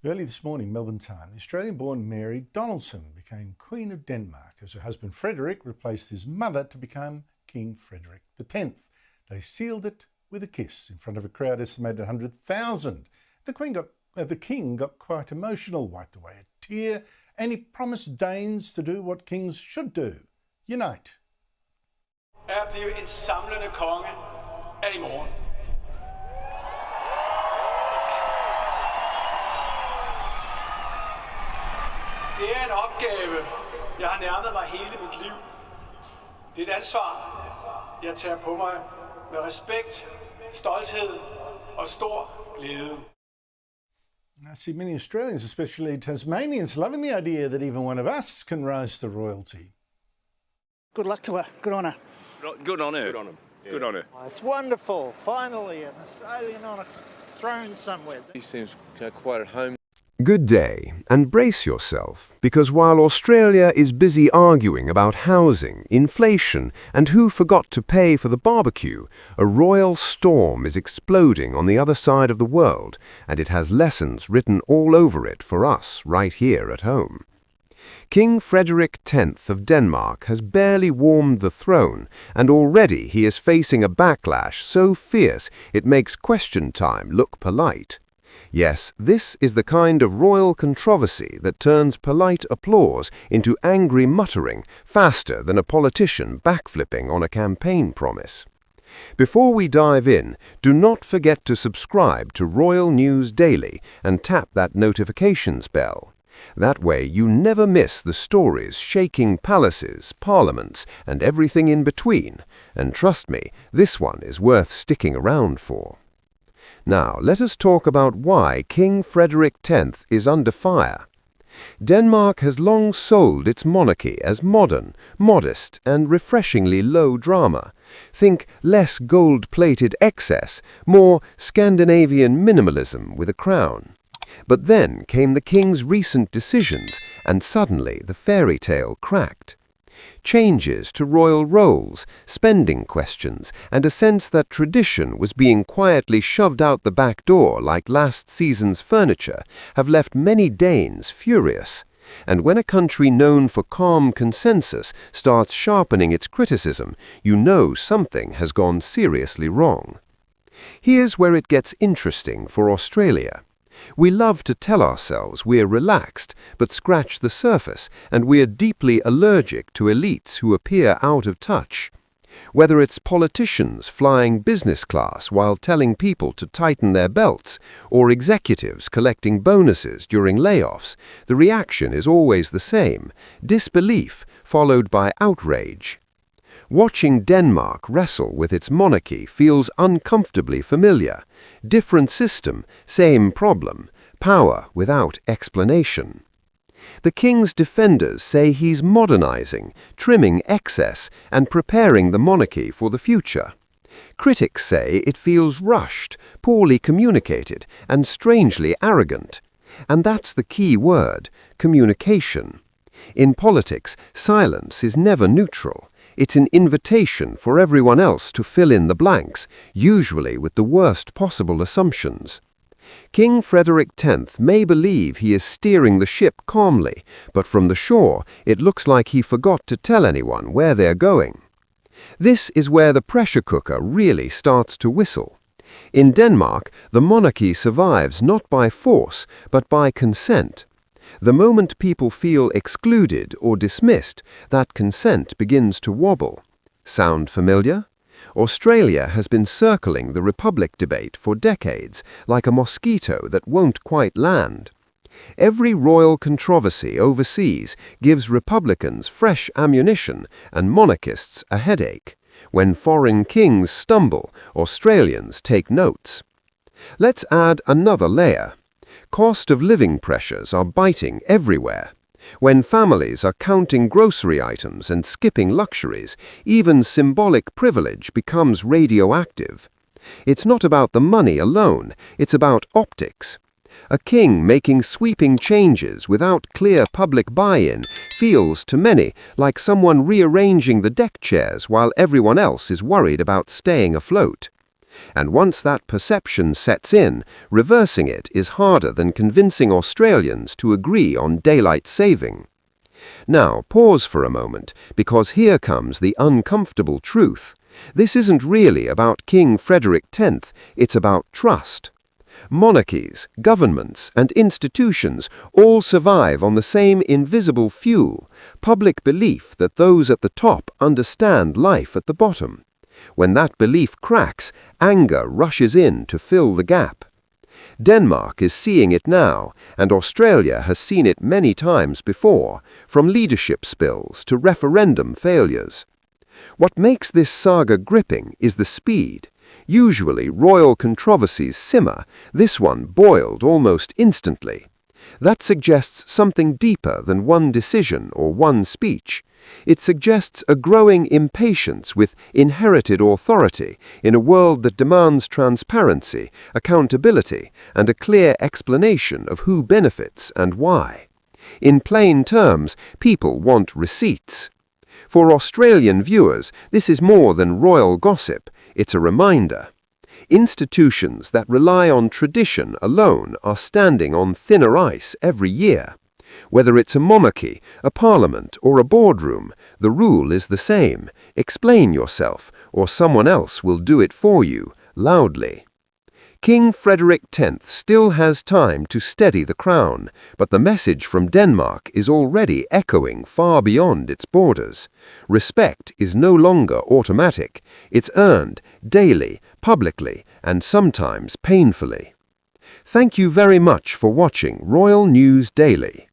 Early this morning, Melbourne time, the Australian-born Mary Donaldson became Queen of Denmark as her husband Frederick replaced his mother to become King Frederik X. They sealed it with a kiss in front of a crowd estimated 100,000. The King got quite emotional, wiped away a tear, and he promised Danes to do what kings should do: unite. At blive en samlende konge er i morgen. Det er en opgave, jeg har nærmet mig hele mit liv. Det er et ansvar, jeg tager på mig med respekt, stolthed og stor glæde. I see many Australians, especially Tasmanians, loving the idea that even one of us can rise to royalty. Good luck to her. Good on her. Good on her. Good on him. Yeah. Good on her. Oh, it's wonderful. Finally, an Australian on a throne somewhere. He seems quite at home. Good day, and brace yourself, because while Australia is busy arguing about housing, inflation, and who forgot to pay for the barbecue, a royal storm is exploding on the other side of the world, and it has lessons written all over it for us right here at home. King Frederick X of Denmark has barely warmed the throne, and already he is facing a backlash so fierce it makes question time look polite. Yes, this is the kind of royal controversy that turns polite applause into angry muttering faster than a politician backflipping on a campaign promise. Before we dive in, do not forget to subscribe to Royal News Daily and tap that notifications bell. That way you never miss the stories shaking palaces, parliaments, and everything in between. And trust me, this one is worth sticking around for. Now, let us talk about why King Frederick X is under fire. Denmark has long sold its monarchy as modern, modest, and refreshingly low drama. Think less gold-plated excess, more Scandinavian minimalism with a crown. But then came the king's recent decisions, and suddenly the fairy tale cracked. Changes to royal roles, spending questions, and a sense that tradition was being quietly shoved out the back door like last season's furniture have left many Danes furious. And when a country known for calm consensus starts sharpening its criticism, you know something has gone seriously wrong. Here's where it gets interesting for Australia. We love to tell ourselves we're relaxed, but scratch the surface, and we're deeply allergic to elites who appear out of touch. Whether it's politicians flying business class while telling people to tighten their belts, or executives collecting bonuses during layoffs, the reaction is always the same: disbelief followed by outrage. Watching Denmark wrestle with its monarchy feels uncomfortably familiar. Different system, same problem, power without explanation. The king's defenders say he's modernizing, trimming excess, and preparing the monarchy for the future. Critics say it feels rushed, poorly communicated, and strangely arrogant. And that's the key word: communication. In politics, silence is never neutral. It's an invitation for everyone else to fill in the blanks, usually with the worst possible assumptions. King Frederick X may believe he is steering the ship calmly, but from the shore it looks like he forgot to tell anyone where they're going. This is where the pressure cooker really starts to whistle. In Denmark, the monarchy survives not by force, but by consent. The moment people feel excluded or dismissed, that consent begins to wobble. Sound familiar? Australia has been circling the republic debate for decades, like a mosquito that won't quite land. Every royal controversy overseas gives Republicans fresh ammunition and monarchists a headache. When foreign kings stumble, Australians take notes. Let's add another layer. Cost of living pressures are biting everywhere. When families are counting grocery items and skipping luxuries, even symbolic privilege becomes radioactive. It's not about the money alone, it's about optics. A king making sweeping changes without clear public buy-in feels to many like someone rearranging the deck chairs while everyone else is worried about staying afloat. And once that perception sets in, reversing it is harder than convincing Australians to agree on daylight saving. Now, pause for a moment, because here comes the uncomfortable truth. This isn't really about King Frederick X, it's about trust. Monarchies, governments, and institutions all survive on the same invisible fuel, public belief that those at the top understand life at the bottom. When that belief cracks, anger rushes in to fill the gap. Denmark is seeing it now, and Australia has seen it many times before, from leadership spills to referendum failures. What makes this saga gripping is the speed. Usually royal controversies simmer, this one boiled almost instantly. That suggests something deeper than one decision or one speech. It suggests a growing impatience with inherited authority in a world that demands transparency, accountability, and a clear explanation of who benefits and why. In plain terms, people want receipts. For Australian viewers, this is more than royal gossip, it's a reminder. Institutions that rely on tradition alone are standing on thinner ice every year. Whether it's a monarchy, a parliament, or a boardroom, the rule is the same. Explain yourself, or someone else will do it for you, loudly. King Frederick X still has time to steady the crown, but the message from Denmark is already echoing far beyond its borders. Respect is no longer automatic. It's earned, daily, publicly, and sometimes painfully. Thank you very much for watching Royal News Daily.